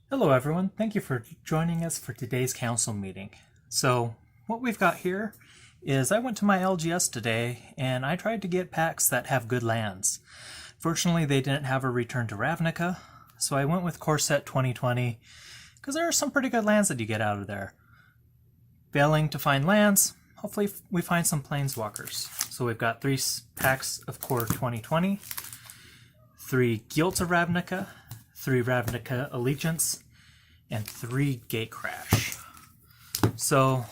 Hello everyone, thank you for joining us for today's council meeting. So what we've got here is I went to my LGS today and I tried to get packs that have good lands. Fortunately they didn't have a return to Ravnica, so I went with Core Set 2020 because there are some pretty good lands that you get out of there. Failing to find lands, hopefully we find some planeswalkers. So we've got 3 packs of Core 2020, 3 Guild of Ravnica, 3 Ravnica Allegiance, and 3 Gatecrash. So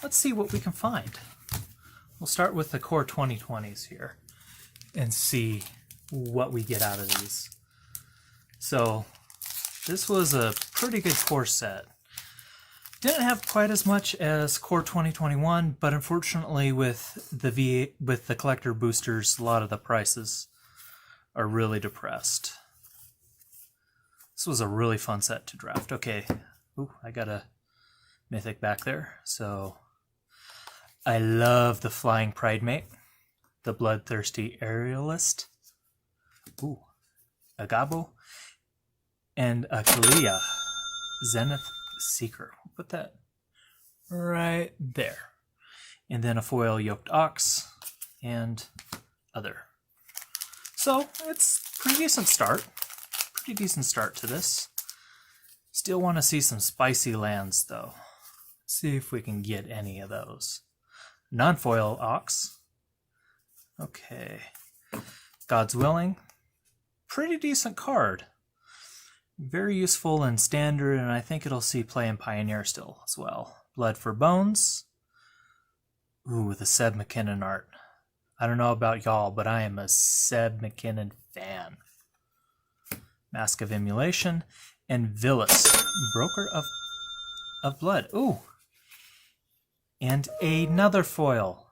let's see what we can find. We'll start with the Core 2020s here and see what we get out of these. So this was a pretty good core set. Didn't have quite as much as Core 2021, but unfortunately with the collector boosters, a lot of the prices are really depressed. This was a really fun set to draft. Okay, ooh, I got a mythic back there. So I love the Flying Pridemate, the Bloodthirsty Aerialist, ooh, Agabo, and a Kalia, Zenith Seeker. We'll put that right there. And then a foil Yoked Ox and other. So it's a pretty decent start. Pretty decent start to this. Still want to see some spicy lands though. See if we can get any of those. Non-foil Ox. Okay. God's Willing. Pretty decent card. Very useful in Standard, and I think it'll see play in Pioneer still as well. Blood for Bones. Ooh, the Seb McKinnon art. I don't know about y'all, but I am a Seb McKinnon fan. Mask of Emulation, and Villas, Broker of Blood. Ooh! And another foil,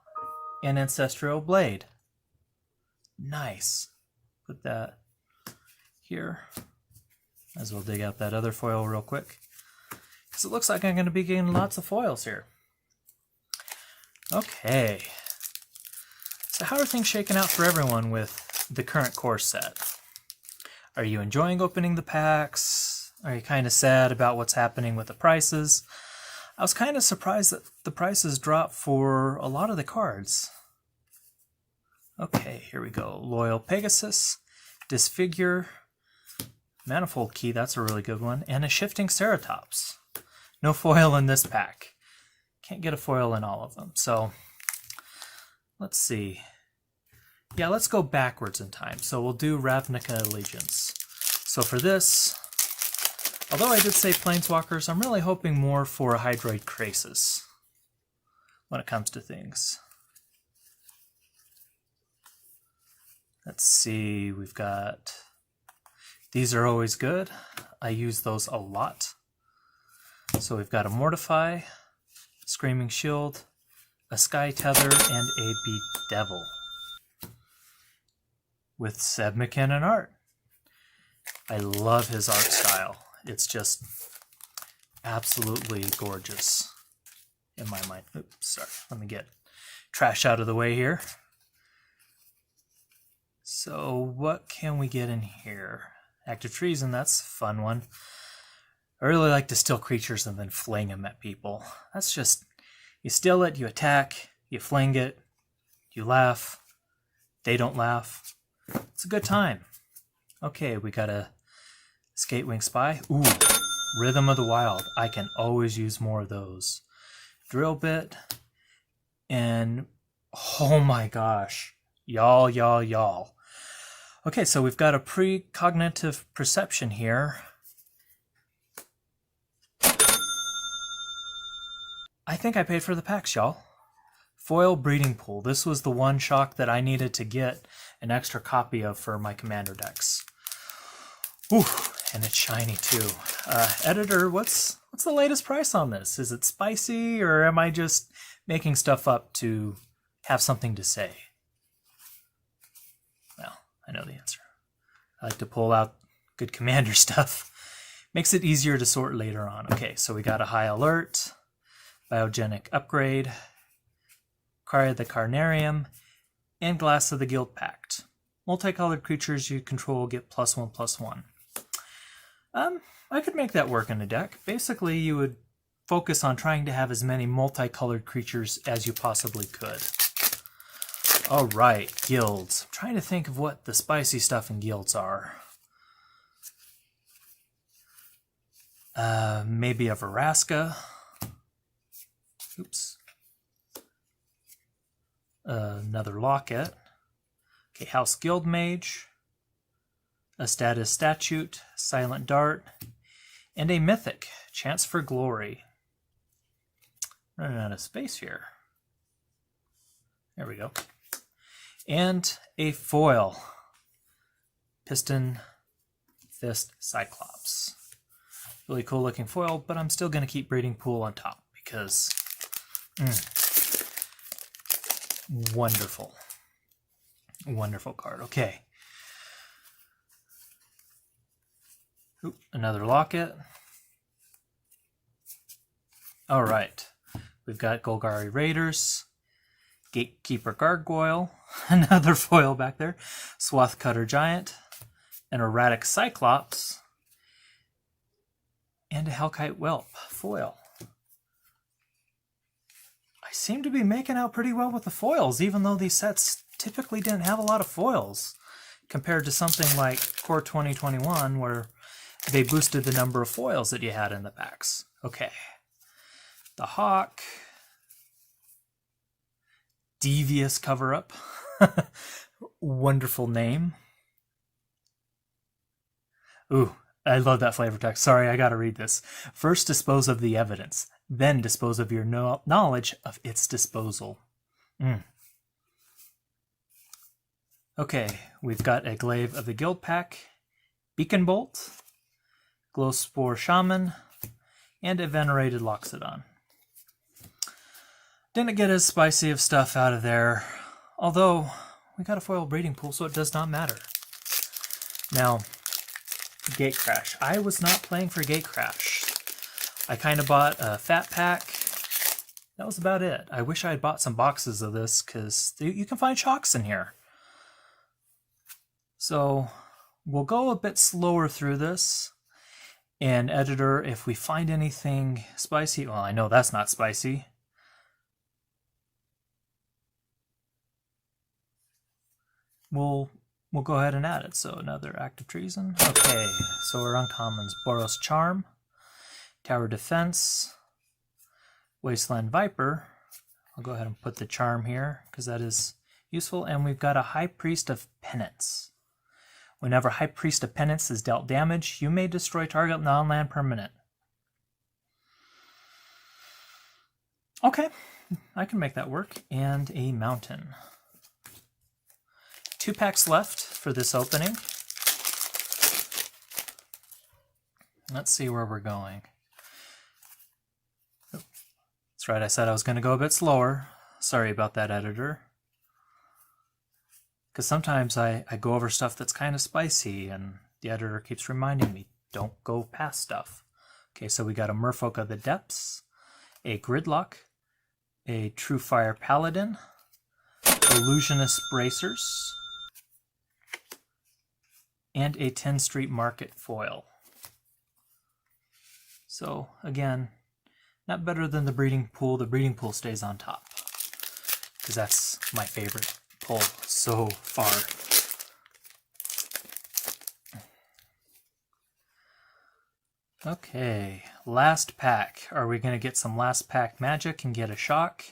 an Ancestral Blade. Nice. Put that here. Might as well dig out that other foil real quick, because it looks like I'm going to be getting lots of foils here. Okay. So how are things shaking out for everyone with the current core set? Are you enjoying opening the packs? Are you kind of sad about what's happening with the prices? I was kind of surprised that the prices dropped for a lot of the cards. Okay, here we go. Loyal Pegasus, Disfigure, Manifold Key, that's a really good one, and a Shifting Ceratops. No foil in this pack. Can't get a foil in all of them. So let's see. Yeah, let's go backwards in time. So we'll do Ravnica Allegiance. So for this, although I did say Planeswalkers, I'm really hoping more for a Hydroid Krasis when it comes to things. Let's see, we've got... These are always good. I use those a lot. So we've got a Mortify, Screaming Shield, a Sky Tether, and a Bedevil. With Seb McKinnon art. I love his art style. It's just absolutely gorgeous in my mind. Oops, sorry. Let me get trash out of the way here. So what can we get in here? Active Treason, that's a fun one. I really like to steal creatures and then fling them at people. That's just, you steal it, you attack, you fling it, you laugh, they don't laugh. It's a good time. Okay, we got a Skatewing Spy. Ooh, Rhythm of the Wild. I can always use more of those. Drill Bit. And oh my gosh. Y'all. Okay, so we've got a Precognitive Perception here. I think I paid for the packs, y'all. Foil Breeding Pool. This was the one shock that I needed to get an extra copy of for my commander decks. Ooh, and it's shiny too. Editor, what's the latest price on this? Is it spicy, or am I just making stuff up to have something to say? Well, I know the answer. I like to pull out good commander stuff. Makes it easier to sort later on. Okay, so we got a High Alert, Biogenic Upgrade, Cry of the Carnarium, and Glass of the Guild Pact. Multicolored creatures you control get +1/+1. I could make that work in a deck. Basically, you would focus on trying to have as many multicolored creatures as you possibly could. All right, guilds. I'm trying to think of what the spicy stuff in guilds are. Maybe a Veraska. Oops. Another Locket. Okay, House Guild Mage. A Status Statute, Silent Dart, and a Mythic, Chance for Glory. Running out of space here. There we go. And a foil, Piston Fist Cyclops. Really cool looking foil, but I'm still going to keep Breeding Pool on top because wonderful. Wonderful card. Okay. Oop, another Locket. All right. We've got Golgari Raiders, Gatekeeper Gargoyle, another foil back there, Swath Cutter Giant, an Erratic Cyclops, and a Hellkite Whelp foil. I seem to be making out pretty well with the foils, even though these sets typically didn't have a lot of foils, compared to something like Core 2021, where they boosted the number of foils that you had in the packs. Okay. The Hawk. Devious Cover-Up. Wonderful name. Ooh, I love that flavor text. Sorry, I gotta read this. First dispose of the evidence, then dispose of your knowledge of its disposal. Okay, we've got a Glaive of the Guild Pack, Beacon Bolt, Glowspore Shaman, and a Venerated Loxodon. Didn't get as spicy of stuff out of there, although we got a foil Breeding Pool, so it does not matter. Now, Gatecrash. I was not playing for Gatecrash. I kind of bought a fat pack. That was about it. I wish I had bought some boxes of this, because you can find shocks in here. So, we'll go a bit slower through this. And editor, if we find anything spicy, well, I know that's not spicy. We'll go ahead and add it. So another Act of Treason. Okay, so our uncommons: Boros Charm, Tower Defense, Wasteland Viper. I'll go ahead and put the Charm here because that is useful. And we've got a High Priest of Penance. Whenever High Priest of Penance is dealt damage, you may destroy target non-land permanent. Okay, I can make that work. And a Mountain. 2 packs left for this opening. Let's see where we're going. Oh, that's right, I said I was going to go a bit slower. Sorry about that, editor. Because sometimes I go over stuff that's kind of spicy, and the editor keeps reminding me, don't go past stuff. Okay, so we got a Merfolk of the Depths, a Gridlock, a True Fire Paladin, Illusionist Bracers, and a 10 Street Market foil. So, again, not better than the Breeding Pool. The Breeding Pool stays on top, because that's my favorite pull so far. Okay, last pack. Are we going to get some last pack magic and get a shock?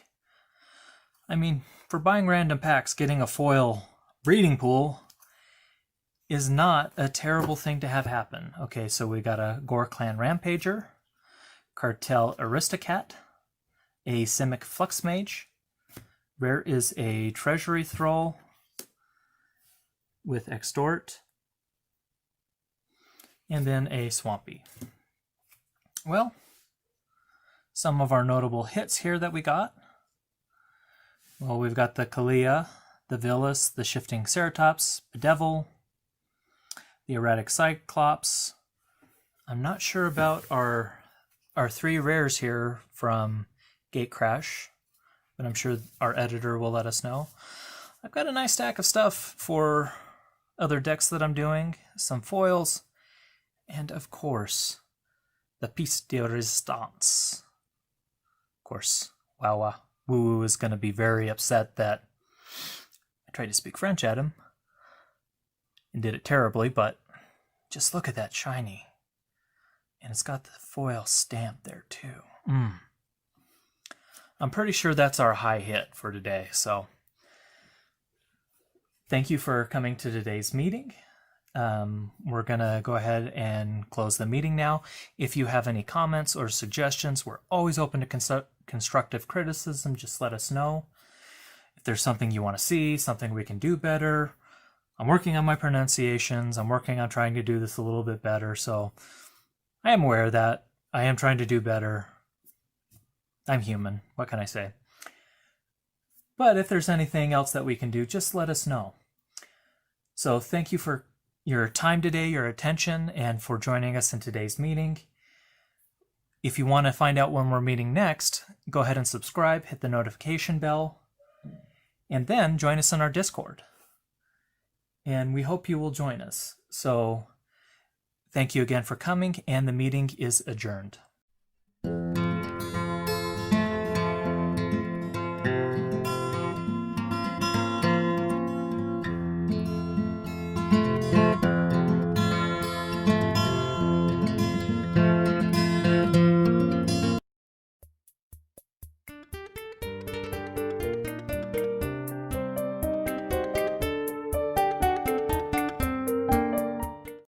I mean, for buying random packs, getting a foil Breeding Pool is not a terrible thing to have happen. Okay, so we got a Gore Clan Rampager, Cartel Aristocat, a Simic Flux Mage. Rare is a Treasury Thrall with Extort, and then a Swampy. Well, some of our notable hits here that we got. Well, we've got the Kalia, the Villas, the Shifting Ceratops, Bedevil, the Erratic Cyclops. I'm not sure about our 3 rares here from Gatecrash, but I'm sure our editor will let us know. I've got a nice stack of stuff for other decks that I'm doing, some foils, And of course, the piece de resistance. Of course, Wawa Woo is going to be very upset that I tried to speak French at him and did it terribly, but just look at that shiny. And it's got the foil stamp there too. I'm pretty sure that's our high hit for today, so thank you for coming to today's meeting. We're going to go ahead and close the meeting now. If you have any comments or suggestions, we're always open to constructive criticism. Just let us know. If there's something you want to see, something we can do better. I'm working on my pronunciations. I'm working on trying to do this a little bit better. So I am aware that I am trying to do better. I'm human. What can I say? But if there's anything else that we can do, just let us know. So thank you for your time today, your attention, and for joining us in today's meeting. If you want to find out when we're meeting next, go ahead and subscribe, hit the notification bell, and then join us in our Discord. And we hope you will join us. So thank you again for coming, and the meeting is adjourned.